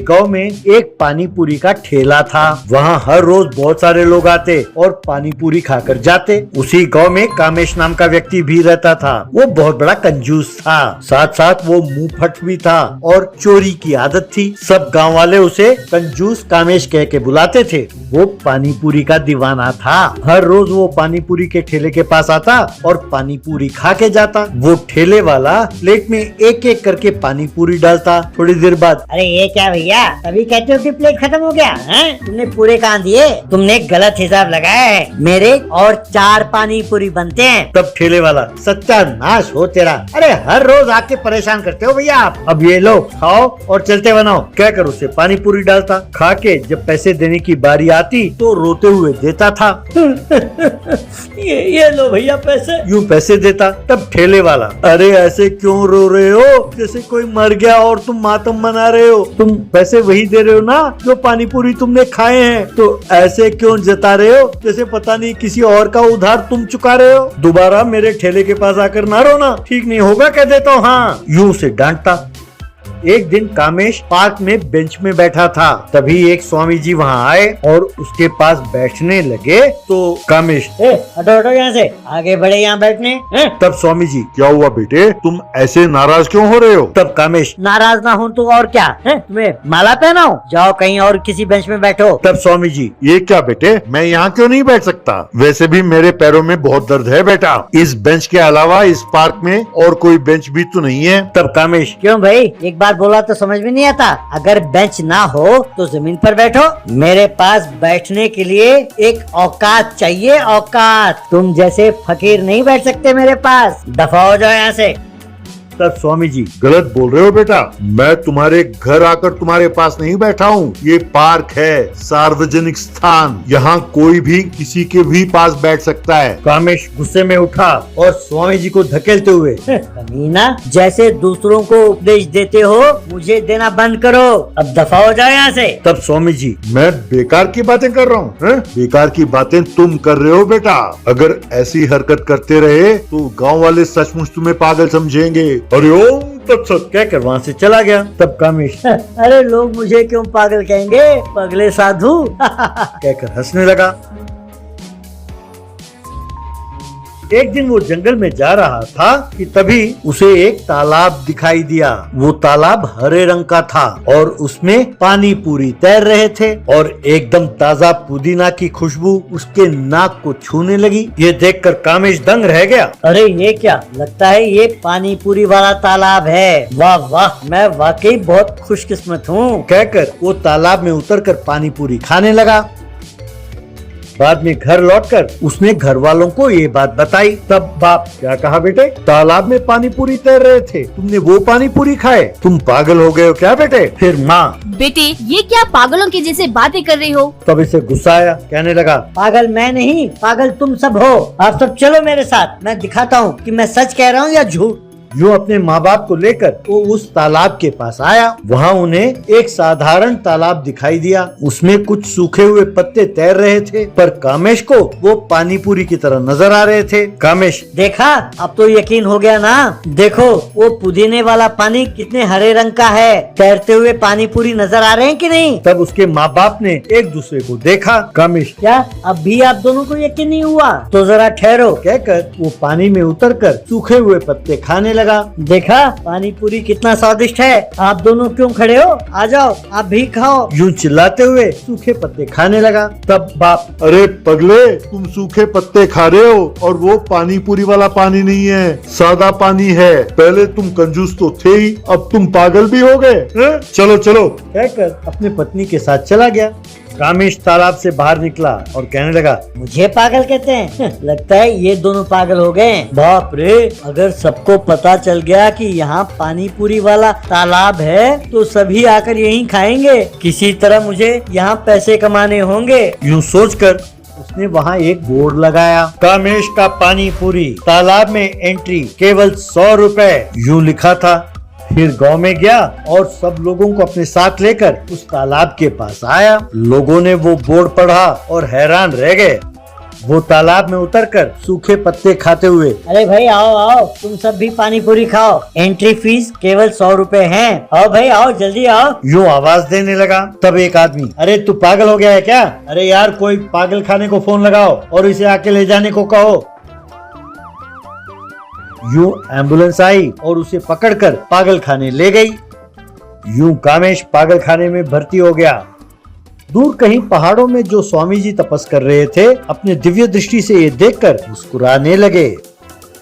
गांव में एक पानी पूरी का ठेला था। वहाँ हर रोज बहुत सारे लोग आते और पानी पूरी खाकर जाते। उसी गांव में कामेश नाम का व्यक्ति भी रहता था। वो बहुत बड़ा कंजूस था, साथ साथ वो मुंहफट भी था और चोरी की आदत थी। सब गांव वाले उसे कंजूस कामेश कह के बुलाते थे। वो पानी पूरी का दीवाना था। हर रोज वो पानी पूरी के ठेले के पास आता और पानी पूरी खा के जाता। वो ठेले वाला प्लेट में एक एक करके पानी पूरी डालता। थोड़ी देर बाद, अरे ये क्या भैया, अभी कहते हो कि प्लेट खत्म हो गया है? तुमने पूरे कहाँ दिए? तुमने गलत हिसाब लगाया है। मेरे और 4 पानी पूरी बनते हैं। तब ठेले वाला, सत्यानाश हो तेरा, अरे हर रोज आके परेशान करते हो भैया आप। अब ये लो, खाओ और चलते बनाओ, कहकर उसे पानी पूरी डालता। खा के जब पैसे देने की बारी आती तो रोते हुए देता था। ये लो भैया पैसे। यूं पैसे देता। तब ठेले वाला, अरे ऐसे क्यों रो रहे हो, जैसे कोई मर गया और तुम मातम मना रहे हो। तुम पैसे वही दे रहे हो ना जो पानी पूरी तुमने खाए हैं, तो ऐसे क्यों जता रहे हो जैसे पता नहीं किसी और का उधार तुम चुका रहे हो। दोबारा मेरे ठेले के पास आकर ना रोना, ठीक नहीं होगा कह देता हूँ। हाँ, यूं से डांटता। एक दिन कामेश पार्क में बेंच में बैठा था। तभी एक स्वामी जी वहाँ आए और उसके पास बैठने लगे। तो कामेश, हटो हटो यहाँ से, आगे बढ़े यहाँ बैठने। तब स्वामी जी, क्या हुआ बेटे, तुम ऐसे नाराज क्यों हो रहे हो? तब कामेश, नाराज ना हो तो और क्या है? तुम्हें माला पहनाओ, जाओ कहीं और किसी बेंच में बैठो। तब स्वामी जी, ये क्या बेटे, मैं यहाँ क्यों नहीं बैठ सकता? वैसे भी मेरे पैरों में बहुत दर्द है बेटा। इस बेंच के अलावा इस पार्क में और कोई बेंच भी तो नहीं है। तब कामेश, क्यों भाई, एक बार बोला तो समझ में नहीं आता? अगर बेंच ना हो तो जमीन पर बैठो। मेरे पास बैठने के लिए एक औकात चाहिए, औकात। तुम जैसे फकीर नहीं बैठ सकते मेरे पास। दफा हो जाओ यहाँ से। तब स्वामी जी, गलत बोल रहे हो बेटा, मैं तुम्हारे घर आकर तुम्हारे पास नहीं बैठा हूँ। ये पार्क है, सार्वजनिक स्थान, यहाँ कोई भी किसी के भी पास बैठ सकता है। कामेश गुस्से में उठा और स्वामी जी को धकेलते हुए, कमीना, जैसे दूसरों को उपदेश देते हो मुझे देना बंद करो। अब दफा हो जाओ यहाँ से। तब स्वामी जी, मैं बेकार की बातें कर रहा हूँ? बेकार की बातें तुम कर रहे हो बेटा। अगर ऐसी हरकत करते रहे तो गांव वाले सचमुच तुम्हें पागल समझेंगे। अरे ओम तत्सत कहकर वहाँ से चला गया। तब कामेश, अरे लोग मुझे क्यों पागल कहेंगे, पगले साधु। कहकर हंसने लगा। एक दिन वो जंगल में जा रहा था कि तभी उसे एक तालाब दिखाई दिया। वो तालाब हरे रंग का था और उसमें पानी पूरी तैर रहे थे और एकदम ताजा पुदीना की खुशबू उसके नाक को छूने लगी। ये देखकर कामेश दंग रह गया। अरे ये क्या, लगता है ये पानी पूरी वाला तालाब है। वाह वाह, मैं वाकई बहुत खुशकिस्मत हूँ, कहकर वो तालाब में उतरकर पानी पूरी खाने लगा। बाद में घर लौटकर उसने घर वालों को ये बात बताई। तब बाप, क्या कहा बेटे, तालाब में पानी पूरी तैर रहे थे, तुमने वो पानी पूरी खाए, तुम पागल हो गए हो क्या बेटे? फिर माँ, बेटे ये क्या पागलों की जैसे बातें कर रही हो? तब इसे गुस्सा आया, कहने लगा, पागल मैं नहीं, पागल तुम सब हो। आप सब चलो मेरे साथ, मैं दिखाता हूँ कि मैं सच कह रहा हूँ या झूठ। यूं अपने माँ बाप को लेकर वो उस तालाब के पास आया। वहाँ उन्हें एक साधारण तालाब दिखाई दिया। उसमें कुछ सूखे हुए पत्ते तैर रहे थे, पर कामेश को वो पानी पूरी की तरह नजर आ रहे थे। कामेश, देखा, अब तो यकीन हो गया ना। देखो वो पुदीने वाला पानी कितने हरे रंग का है। तैरते हुए पानी पूरी नजर आ रहे हैं कि नहीं? तब उसके माँ बाप ने एक दूसरे को देखा। कामेश, क्या अब भी आप दोनों को यकीन नहीं हुआ? तो जरा ठहरो, कहकर वो पानी में उतरकर सूखे हुए पत्ते खाने लगा। देखा पानी पूरी कितना स्वादिष्ट है। आप दोनों क्यों खड़े हो, आ जाओ आप भी खाओ। यूं चिल्लाते हुए सूखे पत्ते खाने लगा। तब बाप, अरे पगले, तुम सूखे पत्ते खा रहे हो और वो पानी पूरी वाला पानी नहीं है, सादा पानी है। पहले तुम कंजूस तो थे ही, अब तुम पागल भी हो गए। चलो चलो, कहकर अपने पत्नी के साथ चला गया। कामेश तालाब से बाहर निकला और कहने लगा, मुझे पागल कहते हैं? लगता है ये दोनों पागल हो गए। बाप रे, अगर सबको पता चल गया कि यहाँ पानी पूरी वाला तालाब है तो सभी आकर यहीं खाएंगे। किसी तरह मुझे यहाँ पैसे कमाने होंगे। यूं सोचकर उसने वहाँ एक बोर्ड लगाया, कामेश का पानी पूरी, तालाब में एंट्री केवल 100 रुपए, यूं लिखा था। फिर गांव में गया और सब लोगों को अपने साथ लेकर उस तालाब के पास आया। लोगों ने वो बोर्ड पढ़ा और हैरान रह गए। वो तालाब में उतरकर सूखे पत्ते खाते हुए, अरे भाई आओ आओ, तुम सब भी पानी पूरी खाओ, एंट्री फीस केवल 100 रुपए है। आओ भाई आओ, जल्दी आओ। यूं आवाज देने लगा। तब एक आदमी, अरे तू पागल हो गया है क्या? अरे यार कोई पागल खाने को फोन लगाओ और इसे आके ले जाने को कहो। यूं एम्बुलेंस आई और उसे पकड़कर पागल खाने ले गई। यूं कामेश पागल खाने में भर्ती हो गया। दूर कहीं पहाड़ों में जो स्वामी जी तपस कर रहे थे, अपने दिव्य दृष्टि से ये देखकर मुस्कुराने लगे।